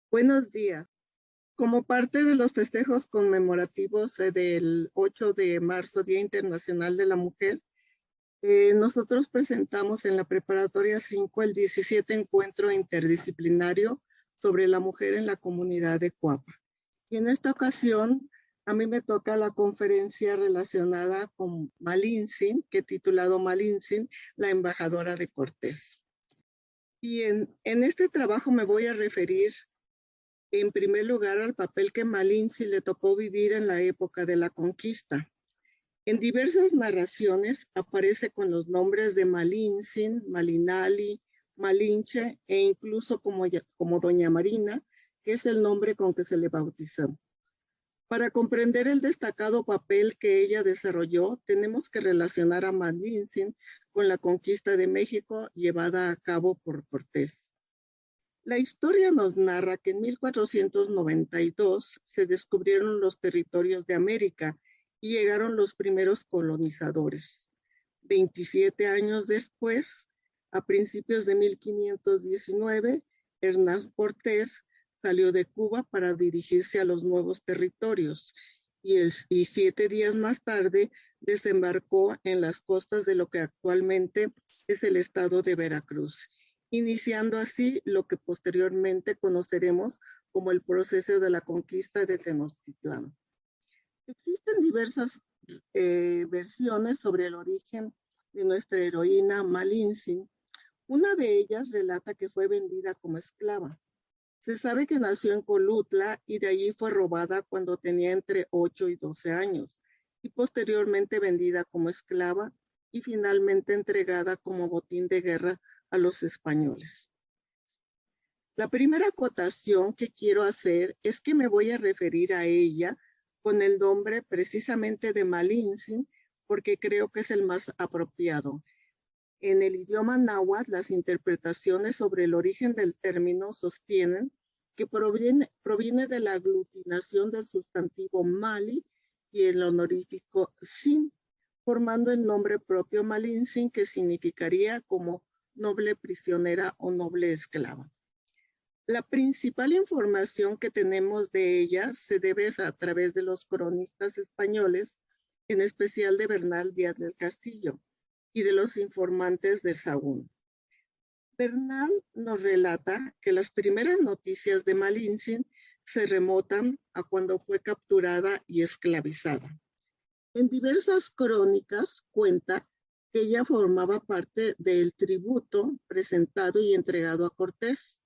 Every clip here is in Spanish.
Buenos días. Como parte de los festejos conmemorativos del 8 de marzo, Día Internacional de la Mujer, nosotros presentamos en la Preparatoria 5 el 17 Encuentro Interdisciplinario sobre la mujer en la comunidad de Coapa. Y en esta ocasión, a mí me toca la conferencia relacionada con Malintzin, que he titulado Malintzin, la embajadora de Cortés. Y en este trabajo me voy a referir en primer lugar al papel que Malintzin le tocó vivir en la época de la conquista. En diversas narraciones aparece con los nombres de Malintzin, Malinali, Malinche e incluso como Doña Marina, que es el nombre con que se le bautizó. Para comprender el destacado papel que ella desarrolló, tenemos que relacionar a Malintzin con la conquista de México llevada a cabo por Cortés. La historia nos narra que en 1492 se descubrieron los territorios de América y llegaron los primeros colonizadores. 27 años después, a principios de 1519, Hernán Cortés salió de Cuba para dirigirse a los nuevos territorios y 7 días más tarde desembarcó en las costas de lo que actualmente es el estado de Veracruz, iniciando así lo que posteriormente conoceremos como el proceso de la conquista de Tenochtitlán. Existen diversas versiones sobre el origen de nuestra heroína Malintzin. Una de ellas relata que fue vendida como esclava. Se sabe que nació en Colutla y de allí fue robada cuando tenía entre 8 y 12 años y posteriormente vendida como esclava y finalmente entregada como botín de guerra a los españoles. La primera acotación que quiero hacer es que me voy a referir a ella con el nombre precisamente de Malintzin porque creo que es el más apropiado. En el idioma náhuatl, las interpretaciones sobre el origen del término sostienen que proviene de la aglutinación del sustantivo mali y el honorífico sin, formando el nombre propio Malintzin, que significaría como noble prisionera o noble esclava. La principal información que tenemos de ella se debe a través de los cronistas españoles, en especial de Bernal Díaz del Castillo y de los informantes de Sahagún. Bernal nos relata que las primeras noticias de Malintzin se remontan a cuando fue capturada y esclavizada. En diversas crónicas cuenta que ella formaba parte del tributo presentado y entregado a Cortés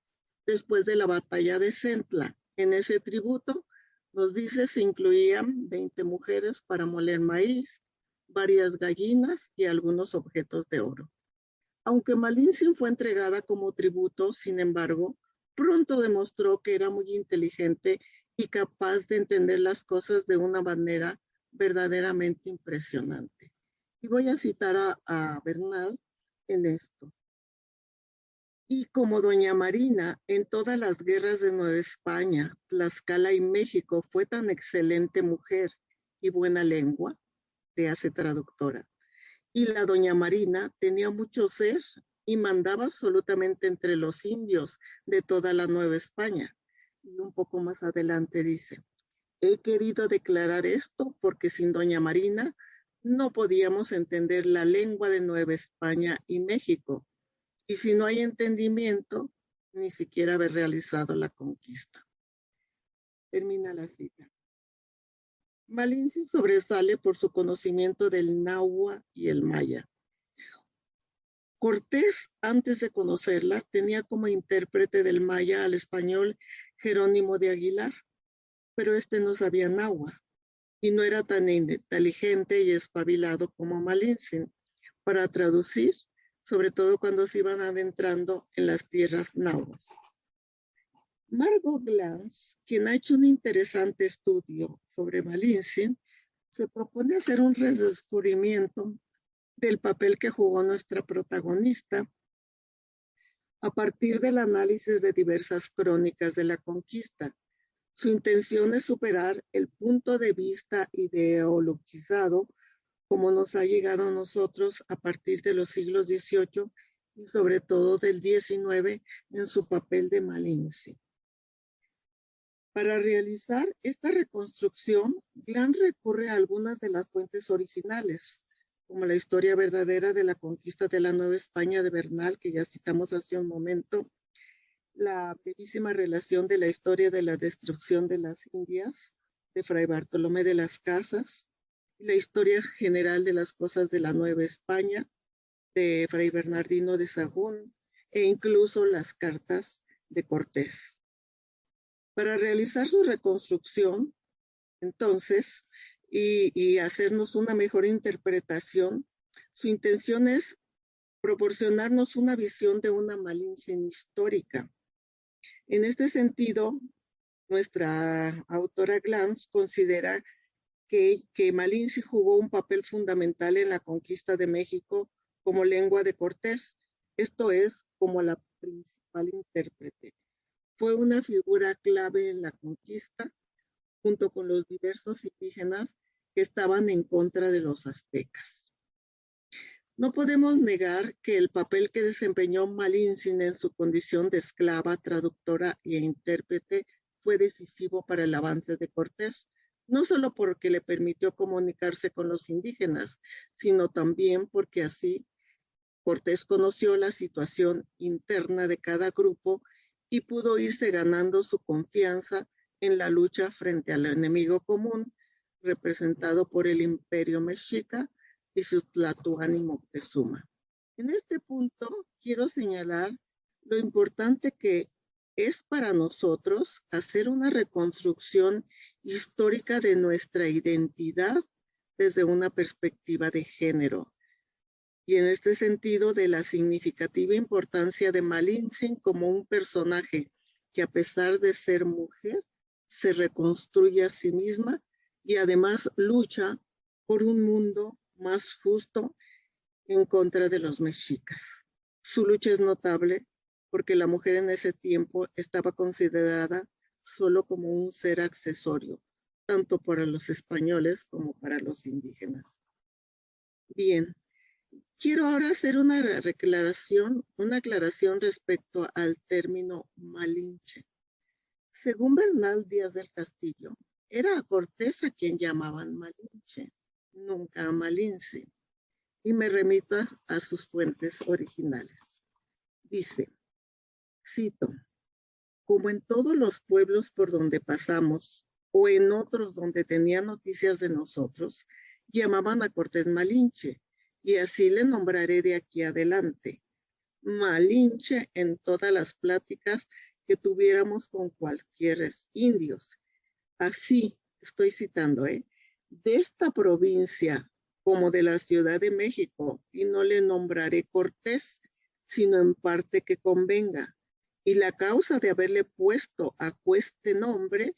después de la batalla de Centla. En ese tributo, nos dice, se incluían 20 mujeres para moler maíz, varias gallinas y algunos objetos de oro. Aunque Malintzin fue entregada como tributo, sin embargo, pronto demostró que era muy inteligente y capaz de entender las cosas de una manera verdaderamente impresionante. Y voy a citar a Bernal en esto. Y como doña Marina en todas las guerras de Nueva España, Tlaxcala y México fue tan excelente mujer y buena lengua, te hace traductora. Y la doña Marina tenía mucho ser y mandaba absolutamente entre los indios de toda la Nueva España. Y un poco más adelante dice, he querido declarar esto porque sin doña Marina no podíamos entender la lengua de Nueva España y México. Y si no hay entendimiento, ni siquiera haber realizado la conquista. Termina la cita. Malintzin sobresale por su conocimiento del náhuatl y el maya. Cortés, antes de conocerla, tenía como intérprete del maya al español Jerónimo de Aguilar, pero este no sabía náhuatl y no era tan inteligente y espabilado como Malintzin para traducir, sobre todo cuando se iban adentrando en las tierras náhuatl. Margot Glantz, quien ha hecho un interesante estudio sobre Malintzin, se propone hacer un redescubrimiento del papel que jugó nuestra protagonista a partir del análisis de diversas crónicas de la conquista. Su intención es superar el punto de vista ideologizado como nos ha llegado a nosotros a partir de los siglos XVIII y sobre todo del XIX en su papel de Malintzin. Para realizar esta reconstrucción, Glantz recurre a algunas de las fuentes originales, como la historia verdadera de la conquista de la Nueva España de Bernal, que ya citamos hace un momento, la bellísima relación de la historia de la destrucción de las Indias, de Fray Bartolomé de las Casas, la historia general de las cosas de la Nueva España, de Fray Bernardino de Sahagún, e incluso las cartas de Cortés. Para realizar su reconstrucción, entonces, y hacernos una mejor interpretación, su intención es proporcionarnos una visión de una Malintzin histórica. En este sentido, nuestra autora Glantz considera que Malintzin jugó un papel fundamental en la conquista de México como lengua de Cortés, esto es, como la principal intérprete. Fue una figura clave en la conquista, junto con los diversos indígenas que estaban en contra de los aztecas. No podemos negar que el papel que desempeñó Malintzin en su condición de esclava, traductora e intérprete fue decisivo para el avance de Cortés, no solo porque le permitió comunicarse con los indígenas, sino también porque así Cortés conoció la situación interna de cada grupo y pudo irse ganando su confianza en la lucha frente al enemigo común, representado por el Imperio Mexica y su Tlatoani Moctezuma. En este punto quiero señalar lo importante que es para nosotros hacer una reconstrucción histórica de nuestra identidad desde una perspectiva de género, y en este sentido de la significativa importancia de Malintzin como un personaje que a pesar de ser mujer, se reconstruye a sí misma y además lucha por un mundo más justo en contra de los mexicas. Su lucha es notable porque la mujer en ese tiempo estaba considerada solo como un ser accesorio, tanto para los españoles como para los indígenas. Bien, quiero ahora hacer una aclaración respecto al término Malinche. Según Bernal Díaz del Castillo, era a Cortés a quien llamaban Malinche, nunca a Malinche, y me remito a sus fuentes originales. Dice, cito, como en todos los pueblos por donde pasamos, o en otros donde tenían noticias de nosotros, llamaban a Cortés Malinche, y así le nombraré de aquí adelante. Malinche en todas las pláticas que tuviéramos con cualquier indios. Así, estoy citando, de esta provincia como de la Ciudad de México, y no le nombraré Cortés, sino en parte que convenga. Y la causa de haberle puesto a este nombre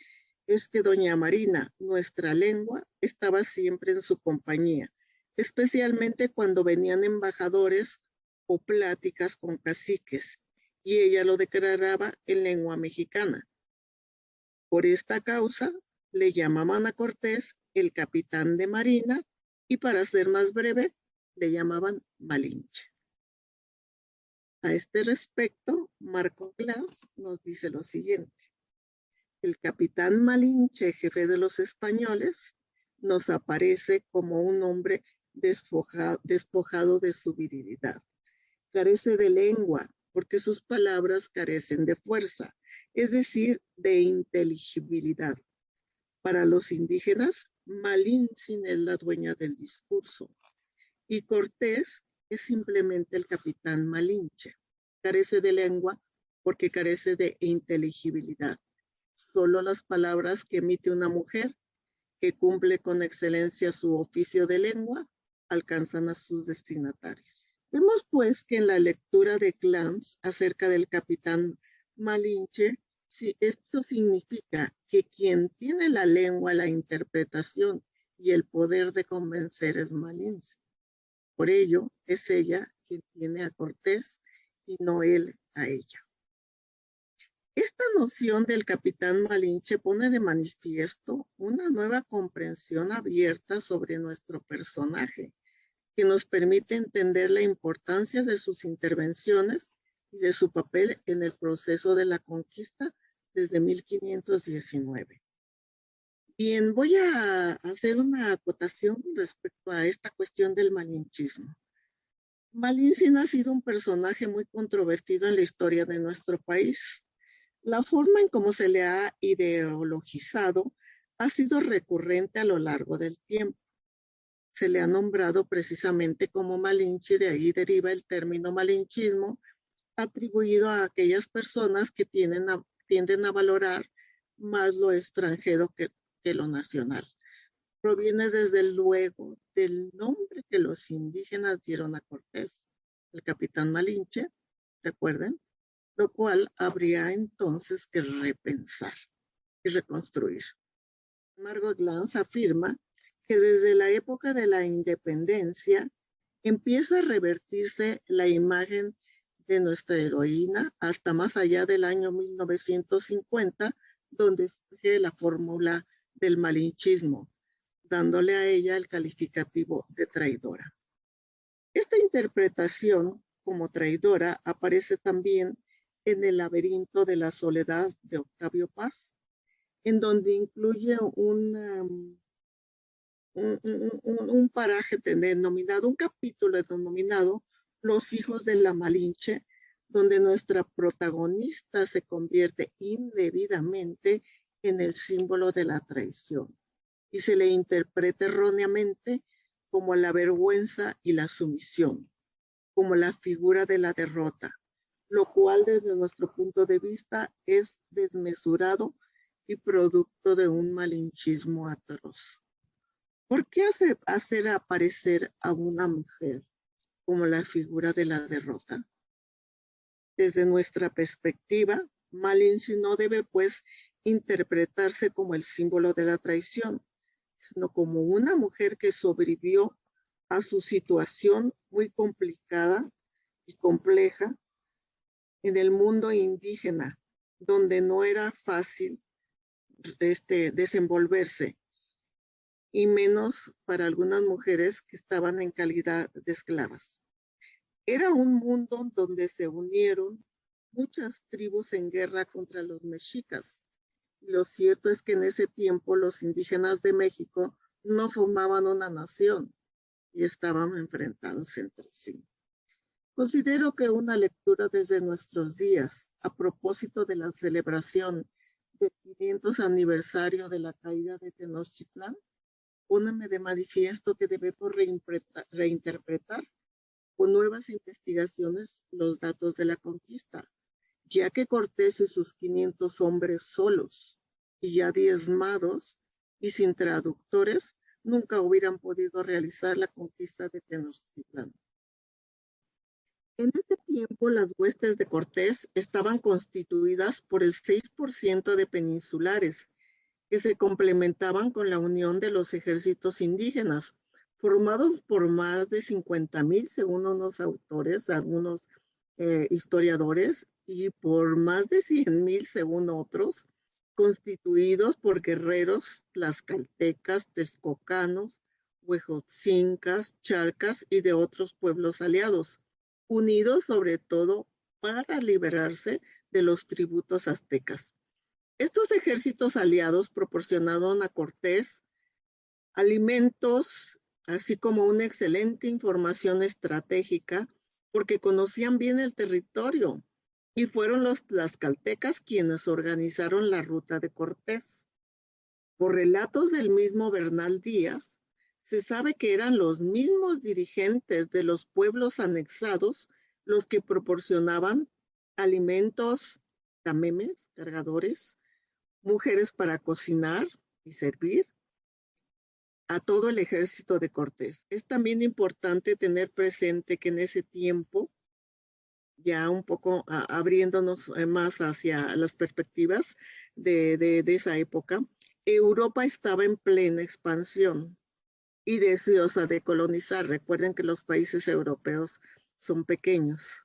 es que doña Marina, nuestra lengua, estaba siempre en su compañía, especialmente cuando venían embajadores o pláticas con caciques, y ella lo declaraba en lengua mexicana. Por esta causa, le llamaban a Cortés el capitán de marina, y para ser más breve, le llamaban Malinche. A este respecto, Marco Glass nos dice lo siguiente. El capitán Malinche, jefe de los españoles, nos aparece como un hombre despojado de su virilidad. Carece de lengua, porque sus palabras carecen de fuerza, es decir, de inteligibilidad. Para los indígenas, Malintzin es la dueña del discurso y Cortés es simplemente el capitán Malinche. Carece de lengua porque carece de inteligibilidad. Solo las palabras que emite una mujer que cumple con excelencia su oficio de lengua alcanzan a sus destinatarios. Vemos pues que en la lectura de Glantz acerca del capitán Malinche, sí, esto significa que quien tiene la lengua, la interpretación y el poder de convencer es Malinche. Por ello, es ella quien tiene a Cortés y no él a ella. Esta noción del capitán Malinche pone de manifiesto una nueva comprensión abierta sobre nuestro personaje, que nos permite entender la importancia de sus intervenciones y de su papel en el proceso de la conquista desde 1519. Bien, voy a hacer una acotación respecto a esta cuestión del malinchismo. Malintzin ha sido un personaje muy controvertido en la historia de nuestro país. La forma en cómo se le ha ideologizado ha sido recurrente a lo largo del tiempo. Se le ha nombrado precisamente como Malinche, de ahí deriva el término malinchismo, atribuido a aquellas personas que tienden a valorar más lo extranjero que lo nacional. Proviene desde luego del nombre que los indígenas dieron a Cortés, el capitán Malinche, recuerden, lo cual habría entonces que repensar y reconstruir. Margot Glantz afirma que desde la época de la independencia empieza a revertirse la imagen de nuestra heroína hasta más allá del año 1950, donde surge la fórmula del malinchismo, dándole a ella el calificativo de traidora. Esta interpretación como traidora aparece también en El laberinto de la soledad de Octavio Paz, en donde incluye un paraje denominado, un capítulo denominado Los hijos de la Malinche, donde nuestra protagonista se convierte indebidamente en el símbolo de la traición y se le interpreta erróneamente como la vergüenza y la sumisión, como la figura de la derrota, lo cual desde nuestro punto de vista es desmesurado y producto de un malinchismo atroz. ¿Por qué hacer aparecer a una mujer como la figura de la derrota? Desde nuestra perspectiva, Malinche no debe pues interpretarse como el símbolo de la traición, sino como una mujer que sobrevivió a su situación muy complicada y compleja en el mundo indígena, donde no era fácil desenvolverse, y menos para algunas mujeres que estaban en calidad de esclavas. Era un mundo donde se unieron muchas tribus en guerra contra los mexicas. Y lo cierto es que en ese tiempo los indígenas de México no formaban una nación y estaban enfrentándose entre sí. Considero que una lectura desde nuestros días, a propósito de la celebración del 500 aniversario de la caída de Tenochtitlán, pone de manifiesto que debemos reinterpretar con nuevas investigaciones los datos de la conquista, ya que Cortés y sus 500 hombres solos y ya diezmados y sin traductores nunca hubieran podido realizar la conquista de Tenochtitlán. En este tiempo, las huestes de Cortés estaban constituidas por el 6% de peninsulares, que se complementaban con la unión de los ejércitos indígenas, formados por más de 50,000, según unos autores, algunos historiadores, y por más de 100,000, según otros, constituidos por guerreros tlaxcaltecas, texcocanos, huejotzincas, chalcas y de otros pueblos aliados, unidos sobre todo para liberarse de los tributos aztecas. Estos ejércitos aliados proporcionaron a Cortés alimentos, así como una excelente información estratégica, porque conocían bien el territorio, y fueron los tlaxcaltecas quienes organizaron la ruta de Cortés. Por relatos del mismo Bernal Díaz, se sabe que eran los mismos dirigentes de los pueblos anexados los que proporcionaban alimentos, tamemes, cargadores, mujeres para cocinar y servir a todo el ejército de Cortés. Es también importante tener presente que en ese tiempo, ya un poco abriéndonos más hacia las perspectivas de esa época, Europa estaba en plena expansión y deseosa de colonizar. Recuerden que los países europeos son pequeños.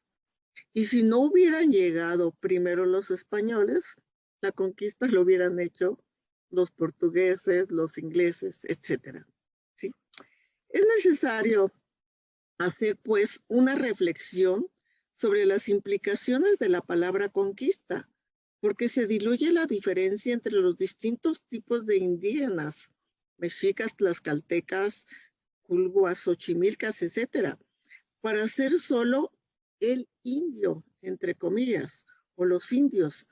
Y si no hubieran llegado primero los españoles, la conquista lo hubieran hecho los portugueses, los ingleses, etc. ¿Sí? Es necesario hacer, pues, una reflexión sobre las implicaciones de la palabra conquista, porque se diluye la diferencia entre los distintos tipos de indígenas, mexicas, tlaxcaltecas, culhuas, xochimilcas, etcétera, para ser solo el indio, entre comillas, o los indios.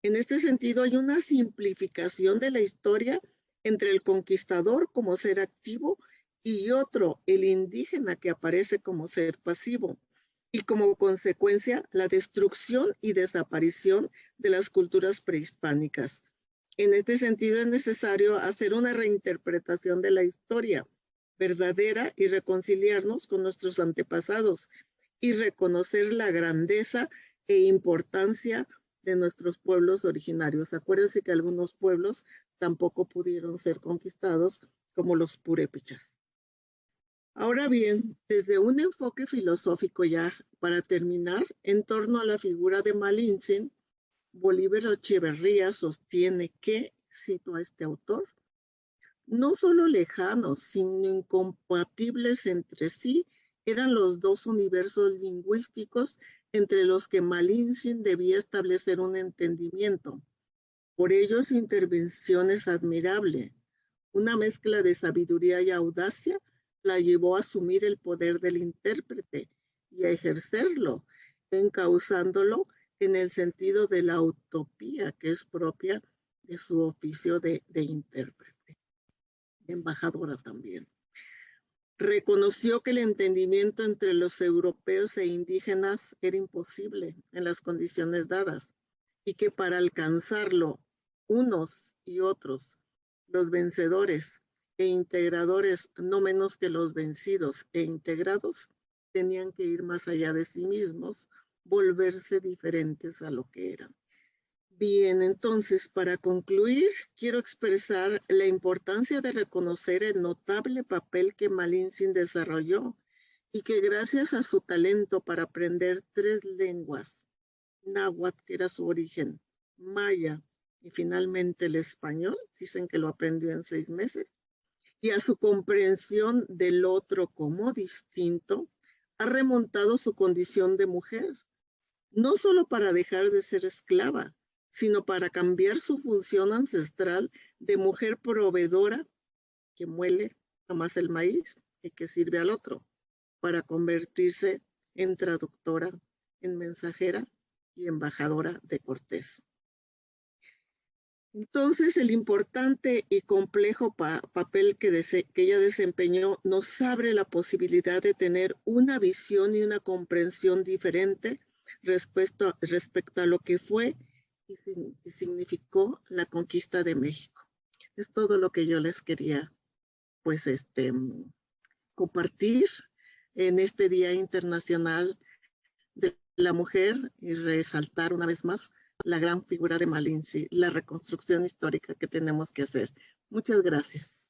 En este sentido, hay una simplificación de la historia entre el conquistador como ser activo y otro, el indígena, que aparece como ser pasivo, y como consecuencia la destrucción y desaparición de las culturas prehispánicas. En este sentido, es necesario hacer una reinterpretación de la historia verdadera y reconciliarnos con nuestros antepasados y reconocer la grandeza e importancia de nuestros pueblos originarios. Acuérdense que algunos pueblos tampoco pudieron ser conquistados, como los purépechas. Ahora bien, desde un enfoque filosófico ya para terminar, en torno a la figura de Malinche, Bolívar Echeverría sostiene que, cito a este autor, no solo lejanos, sino incompatibles entre sí, eran los dos universos lingüísticos entre los que Malinche debía establecer un entendimiento. Por ello su intervención es admirable. Una mezcla de sabiduría y audacia la llevó a asumir el poder del intérprete y a ejercerlo, encauzándolo en el sentido de la utopía que es propia de su oficio de intérprete, de embajadora también. Reconoció que el entendimiento entre los europeos e indígenas era imposible en las condiciones dadas y que para alcanzarlo unos y otros, los vencedores e integradores, no menos que los vencidos e integrados, tenían que ir más allá de sí mismos, volverse diferentes a lo que eran. Bien, entonces, para concluir, quiero expresar la importancia de reconocer el notable papel que Malinche desarrolló y que gracias a su talento para aprender 3 lenguas, náhuatl, que era su origen, maya y finalmente el español, dicen que lo aprendió en 6 meses, y a su comprensión del otro como distinto, ha remontado su condición de mujer, no solo para dejar de ser esclava, sino para cambiar su función ancestral de mujer proveedora que muele jamás el maíz y que sirve al otro, para convertirse en traductora, en mensajera y embajadora de Cortés. Entonces, el importante y complejo papel que ella desempeñó nos abre la posibilidad de tener una visión y una comprensión diferente respecto a lo que fue y significó la conquista de México. Es todo lo que yo les quería, pues, compartir en este Día Internacional de la Mujer y resaltar una vez más la gran figura de Malinche, la reconstrucción histórica que tenemos que hacer. Muchas gracias.